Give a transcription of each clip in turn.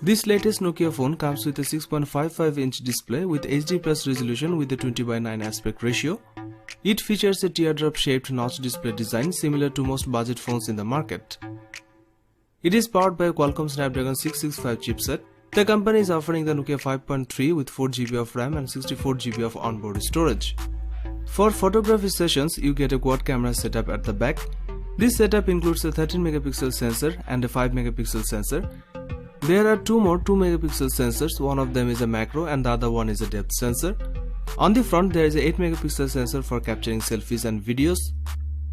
This latest Nokia phone comes with a 6.55-inch display with HD+ resolution with a 20:9 aspect ratio. It features a teardrop-shaped notch display design similar to most budget phones in the market. It is powered by a Qualcomm Snapdragon 665 chipset. The company is offering the Nokia 5.3 with 4GB of RAM and 64GB of onboard storage. For photography sessions, you get a quad camera setup at the back. This setup includes a 13-megapixel sensor and a 5-megapixel sensor. There are two more 2-megapixel sensors, one of them is a macro and the other one is a depth sensor. On the front there is a 8-megapixel sensor for capturing selfies and videos.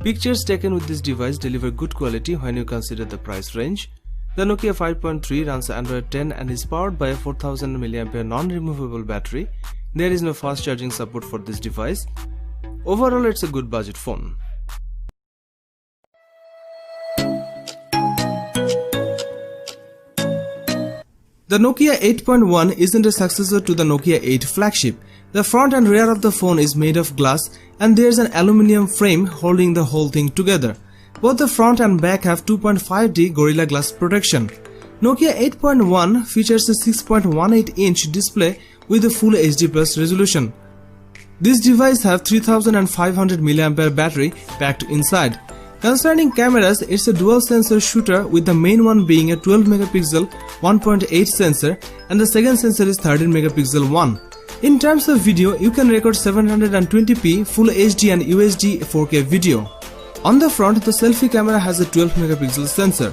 Pictures taken with this device deliver good quality when you consider the price range. The Nokia 5.3 runs Android 10 and is powered by a 4000 mAh non-removable battery. There is no fast charging support for this device. Overall, it's a good budget phone. The Nokia 8.1 isn't a successor to the Nokia 8 flagship. The front and rear of the phone is made of glass and there's an aluminium frame holding the whole thing together. Both the front and back have 2.5D Gorilla Glass protection. Nokia 8.1 features a 6.18-inch display with a full HD+ resolution. This device has 3500 mAh battery packed inside. Concerning cameras, it's a dual sensor shooter with the main one being a 12-megapixel 1.8 sensor and the second sensor is 13-megapixel one. In terms of video, you can record 720p Full HD and UHD 4K video. On the front, the selfie camera has a 12-megapixel sensor.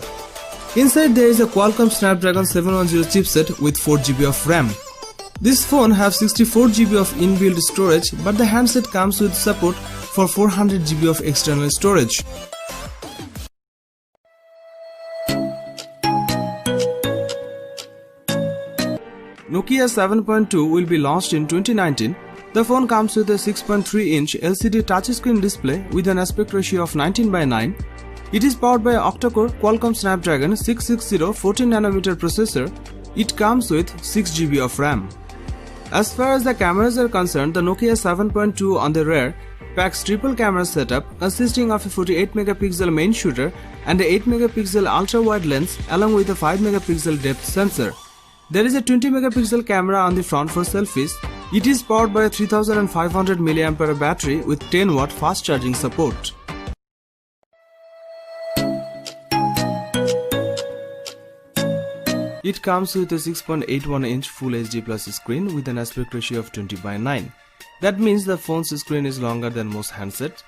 Inside there is a Qualcomm Snapdragon 710 chipset with 4GB of RAM. This phone has 64GB of inbuilt storage, but the handset comes with support for 400GB of external storage. Nokia 7.2 will be launched in 2019. The phone comes with a 6.3-inch LCD touchscreen display with an aspect ratio of 19:9. It is powered by an octa-core Qualcomm Snapdragon 660 14nm processor. It comes with 6GB of RAM. As far as the cameras are concerned, the Nokia 7.2 on the rear packs triple camera setup consisting of a 48-megapixel main shooter and a 8-megapixel ultra-wide lens along with a 5-megapixel depth sensor. There is a 20-megapixel camera on the front for selfies. It is powered by a 3500 mAh battery with 10-watt fast charging support. It comes with a 6.81-inch Full HD+ screen with an aspect ratio of 20:9. That means the phone's screen is longer than most handsets.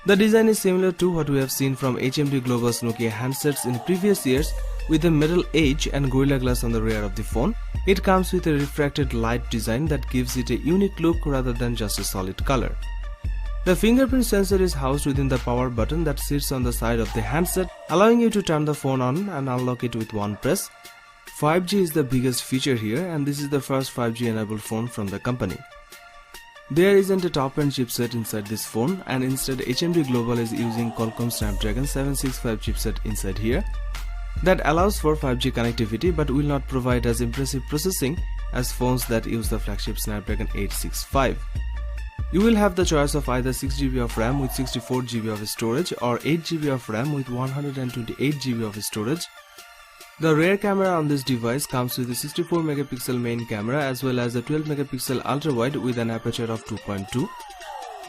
The design is similar to what we have seen from HMD Global's Nokia handsets in previous years with a metal edge and Gorilla Glass on the rear of the phone. It comes with a refracted light design that gives it a unique look rather than just a solid color. The fingerprint sensor is housed within the power button that sits on the side of the handset, allowing you to turn the phone on and unlock it with one press. 5G is the biggest feature here, and this is the first 5G enabled phone from the company. There isn't a top-end chipset inside this phone, and instead HMD Global is using Qualcomm Snapdragon 765 chipset inside here. That allows for 5G connectivity but will not provide as impressive processing as phones that use the flagship Snapdragon 865. You will have the choice of either 6GB of RAM with 64GB of storage or 8GB of RAM with 128GB of storage. The rear camera on this device comes with a 64-megapixel main camera as well as a 12-megapixel ultra-wide with an aperture of 2.2.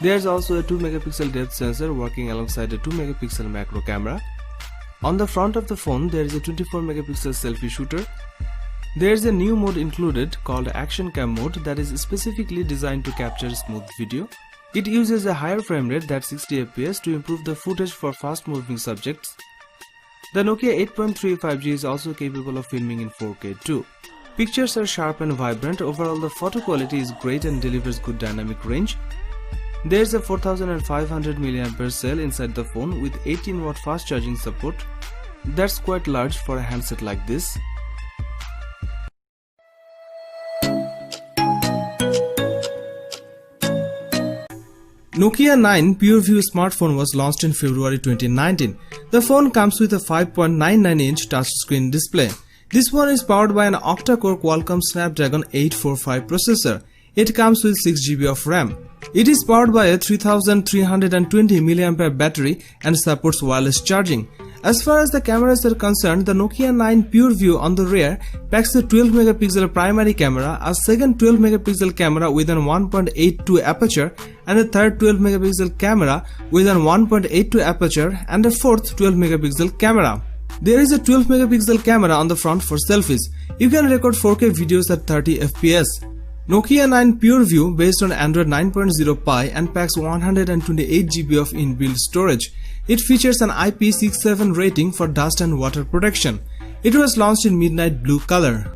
There is also a 2-megapixel depth sensor working alongside a 2-megapixel macro camera. On the front of the phone, there is a 24-megapixel selfie shooter. There is a new mode included called Action Cam mode that is specifically designed to capture smooth video. It uses a higher frame rate than 60 fps to improve the footage for fast-moving subjects. The Nokia 8.3 5G is also capable of filming in 4K too. Pictures are sharp and vibrant. Overall, the photo quality is great and delivers good dynamic range. There is a 4500 mAh cell inside the phone with 18-watt fast charging support. That's quite large for a handset like this. Nokia 9 PureView smartphone was launched in February 2019. The phone comes with a 5.99-inch touchscreen display. This one is powered by an octa-core Qualcomm Snapdragon 845 processor. It comes with 6GB of RAM. It is powered by a 3320 mAh battery and supports wireless charging. As far as the cameras are concerned, the Nokia 9 PureView on the rear packs a 12 megapixel primary camera, a second 12 megapixel camera with an 1.82 aperture, and a third 12 megapixel camera with an 1.82 aperture, and a fourth 12 megapixel camera. There is a 12 megapixel camera on the front for selfies. You can record 4K videos at 30 fps. Nokia 9 PureView based on Android 9.0 Pie and packs 128 GB of inbuilt storage. It features an IP67 rating for dust and water protection. It was launched in midnight blue color.